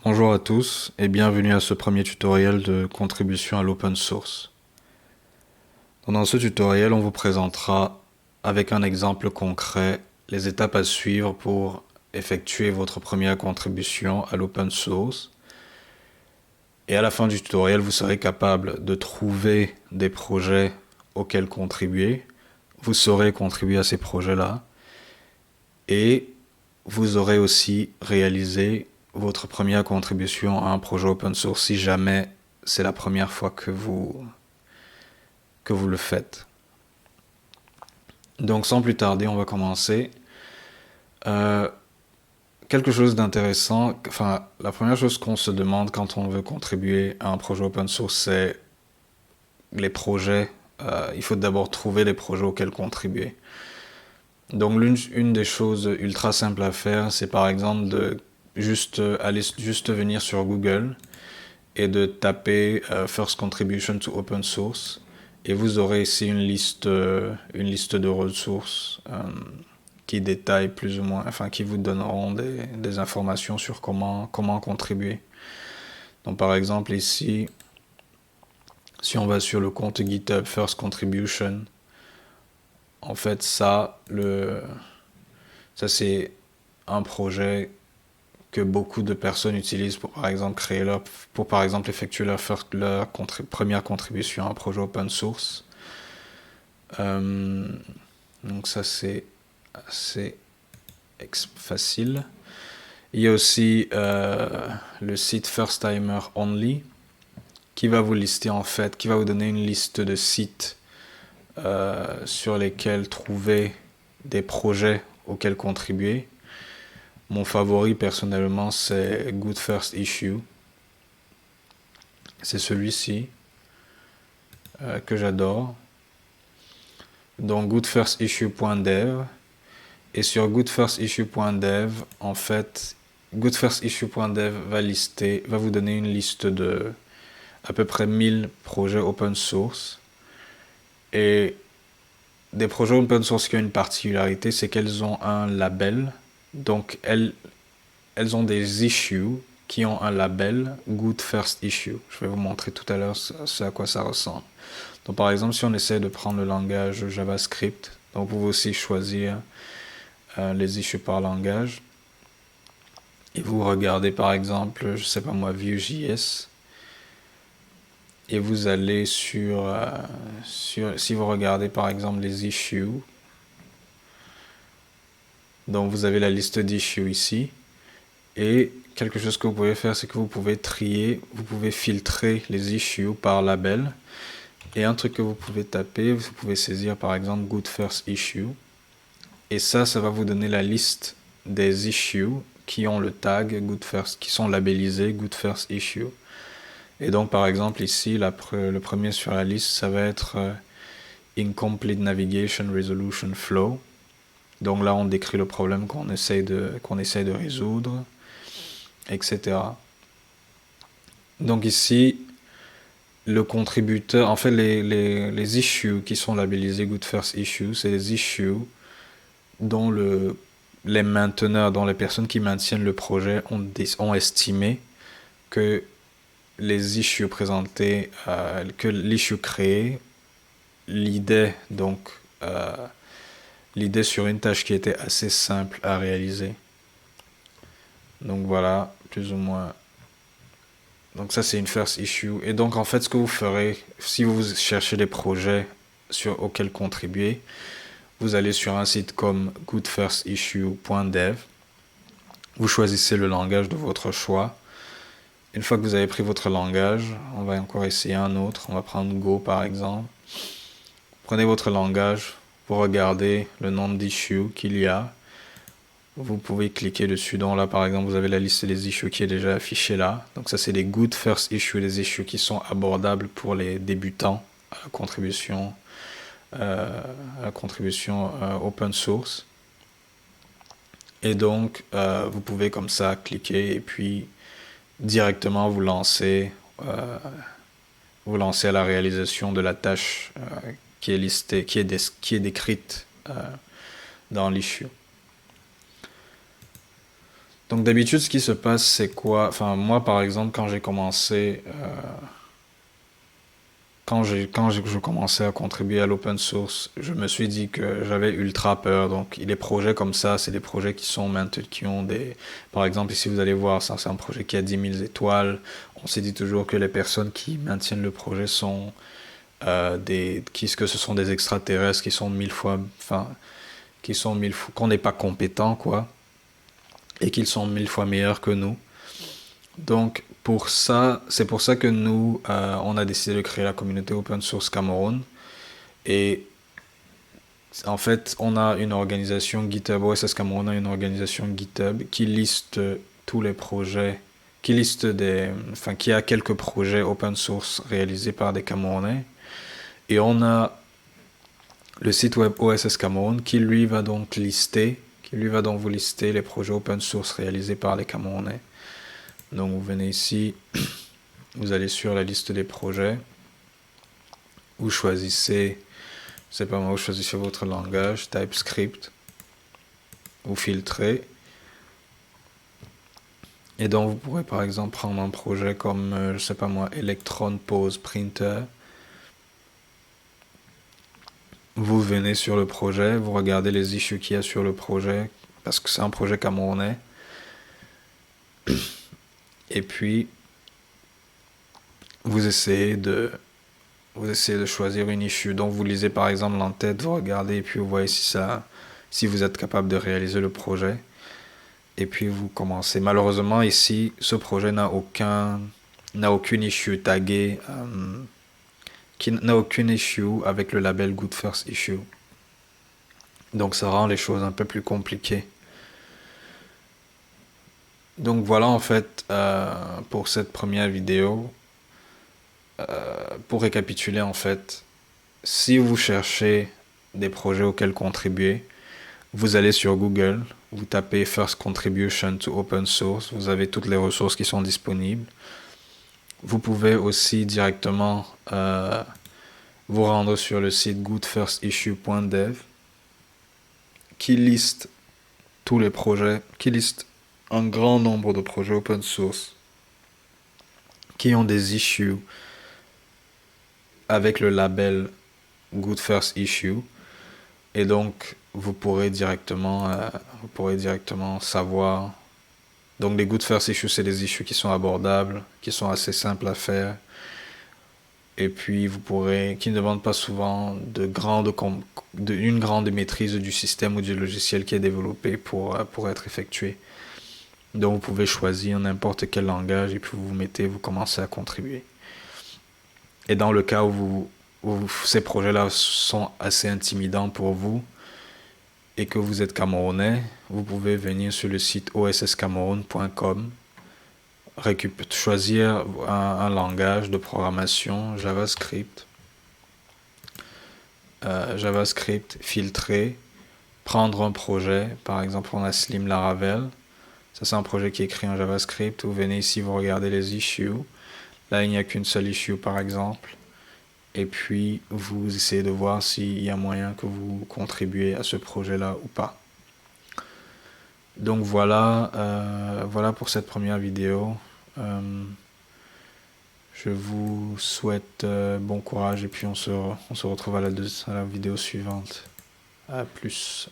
Bonjour à tous et bienvenue à ce premier tutoriel de contribution à l'open source. Dans ce tutoriel, on vous présentera avec un exemple concret les étapes à suivre pour effectuer votre première contribution à l'open source. Et à la fin du tutoriel, vous serez capable de trouver des projets auxquels contribuer. Vous saurez contribuer à ces projets-là. Et vous aurez aussi réalisé votre première contribution à un projet open source si jamais c'est la première fois que vous le faites. Donc sans plus tarder, on va commencer. Quelque chose d'intéressant, enfin la première chose qu'on se demande quand on veut contribuer à un projet open source, c'est les projets. Il faut d'abord trouver les projets auxquels contribuer. Donc une des choses ultra simples à faire, c'est par exemple de juste venir sur Google et de taper First Contribution to Open Source et vous aurez ici une liste de ressources qui détaillent plus ou moins, enfin qui vous donneront des informations sur comment contribuer. Donc par exemple ici, si on va sur le compte GitHub First Contribution, en fait ça c'est un projet que beaucoup de personnes utilisent pour par exemple effectuer leur première contribution à un projet open source. Donc ça c'est assez facile. Il y a aussi le site First Timer Only qui va vous lister en fait, qui va vous donner une liste de sites sur lesquels trouver des projets auxquels contribuer. Mon favori personnellement c'est Good First Issue. C'est celui-ci que j'adore. Donc goodfirstissue.dev. Et sur goodfirstissue.dev, en fait, goodfirstissue.dev va vous donner une liste de à peu près 1000 projets open source. Et des projets open source qui ont une particularité, c'est qu'elles ont un label. Donc elles ont des issues qui ont un label Good First Issue. Je vais vous montrer tout à l'heure ce à quoi ça ressemble. Donc par exemple, si on essaie de prendre le langage JavaScript, donc vous pouvez aussi choisir les issues par langage. Et vous regardez par exemple, je sais pas moi, Vue.js. Et vous allez si vous regardez par exemple les issues, donc vous avez la liste d'issues ici. Et quelque chose que vous pouvez faire, c'est que vous pouvez filtrer les issues par label. Et un truc que vous pouvez taper, vous pouvez saisir par exemple Good First Issue. Et ça va vous donner la liste des issues qui ont le tag Good First, qui sont labellisés Good First Issue. Et donc par exemple ici, le premier sur la liste, ça va être Incomplete Navigation Resolution Flow. Donc là on décrit le problème qu'on essaye de résoudre, etc. Donc ici, le contributeur, en fait les issues qui sont labellisés Good First Issue, c'est les issues dont les mainteneurs, dont les personnes qui maintiennent le projet ont estimé que les issues présentées, que l'issue créée, l'idée sur une tâche qui était assez simple à réaliser. Donc voilà, plus ou moins. Donc ça c'est une first issue. Et donc en fait ce que vous ferez, si vous cherchez des projets auxquels contribuer, vous allez sur un site comme goodfirstissue.dev, vous choisissez le langage de votre choix. Une fois que vous avez pris votre langage, on va encore essayer un autre, on va prendre Go par exemple. Prenez votre langage, vous regardez le nombre d'issues qu'il y a, vous pouvez cliquer dessus. Donc là par exemple vous avez la liste des issues qui est déjà affichée là. Donc ça c'est les good first issues, les issues qui sont abordables pour les débutants à la contribution open source. Et donc vous pouvez comme ça cliquer et puis directement vous lancer à la réalisation de la tâche qui est listée, qui est décrite dans l'issue. Donc d'habitude, ce qui se passe, c'est quoi? Enfin, moi, par exemple, quand j'ai commencé, je commençais à contribuer à l'open source, je me suis dit que j'avais ultra peur. Donc, les projets comme ça, c'est des projets qui sont maintenus, qui ont des... Par exemple, ici, vous allez voir, ça, c'est un projet qui a 10 000 étoiles. On s'est dit toujours que les personnes qui maintiennent le projet sont que ce sont des extraterrestres qui sont 1000 fois, enfin, qu'on n'est pas compétent, quoi, et qu'ils sont 1000 fois meilleurs que nous. Donc, c'est pour ça que nous, on a décidé de créer la communauté Open Source Cameroun. Et en fait, on a une organisation GitHub, OSS Cameroun a une organisation GitHub qui liste tous les projets, qui a quelques projets open source réalisés par des Camerounais. Et on a le site web OSS Cameroun qui lui va donc vous lister les projets open source réalisés par les Camerounais. Donc vous venez ici, vous allez sur la liste des projets, vous choisissez, c'est pas moi, vous choisissez votre langage, TypeScript, vous filtrez, et donc vous pourrez par exemple prendre un projet comme, je sais pas moi, Electron Pose Printer. Vous venez sur le projet, vous regardez les issues qu'il y a sur le projet, parce que c'est un projet camerounais, et puis vous essayez de choisir une issue. Donc vous lisez par exemple l'entête, vous regardez et puis vous voyez si vous êtes capable de réaliser le projet. Et puis vous commencez. Malheureusement ici, ce projet n'a aucune issue taguée, n'a aucune issue avec le label Good First Issue. Donc ça rend les choses un peu plus compliquées. Donc voilà en fait pour cette première vidéo. Pour récapituler en fait, si vous cherchez des projets auxquels contribuer, vous allez sur Google, vous tapez First Contribution to Open Source, vous avez toutes les ressources qui sont disponibles. Vous pouvez aussi directement vous rendre sur le site goodfirstissue.dev qui liste tous les projets, qui liste un grand nombre de projets open source qui ont des issues avec le label Good First Issue. Et donc, vous pourrez directement savoir. Donc, les Good First Issues, c'est des issues qui sont abordables, qui sont assez simples à faire. Et puis, qui ne demandent pas souvent une grande maîtrise du système ou du logiciel qui est développé pour être effectué. Donc, vous pouvez choisir n'importe quel langage et puis vous commencez à contribuer. Et dans le cas où ces projets-là sont assez intimidants pour vous et que vous êtes camerounais, vous pouvez venir sur le site osscameroun.com, choisir un langage de programmation, JavaScript, filtrer, prendre un projet, par exemple on a Slim Laravel, ça c'est un projet qui est écrit en JavaScript, vous venez ici, vous regardez les issues, là il n'y a qu'une seule issue par exemple, et puis vous essayez de voir s'il y a moyen que vous contribuez à ce projet-là ou pas. Donc voilà pour cette première vidéo. Je vous souhaite bon courage et puis on se retrouve à la vidéo suivante. À plus.